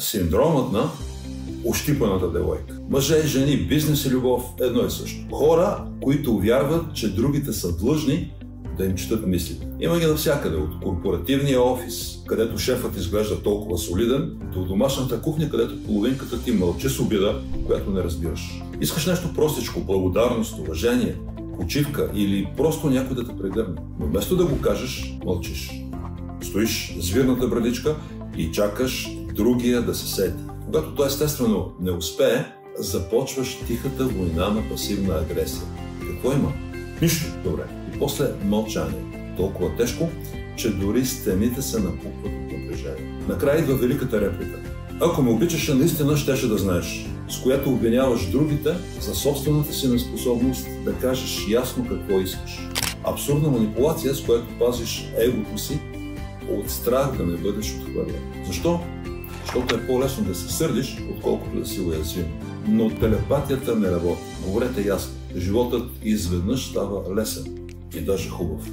синдромът на ощипаната девойка. Мъже, жени, бизнес и любов – едно и също. Хора, които вярват, че другите са длъжни да им четат мислите. Има ги навсякъде, от корпоративния офис, където шефът изглежда толкова солиден, до домашната кухня, където половинката ти мълчи с обида, която не разбираш. Искаш нещо простичко, благодарност, уважение, почивка или просто някой да те прегърне. Но вместо да го кажеш, мълчиш. Стоиш с вирната брадичка и чакаш другия да се сети. Когато той естествено не успее, започваш тихата война на пасивна агресия. Какво има? Нищо. Добре. И после мълчание. Толкова тежко, че дори стените се напукват от напрежение. Накрая идва великата реплика. Ако ме обичаше, наистина щеше да знаеш, с която обвиняваш другите за собствената си неспособност да кажеш ясно какво искаш. Абсурдна манипулация, с която пазиш егото си от страх да не бъдеш отхвърлен. Защо? Защото е по-лесно да се сърдиш, отколкото да си уязвим. Но телепатията не работи. Говорете ясно. Животът изведнъж става лесен и даже хубав.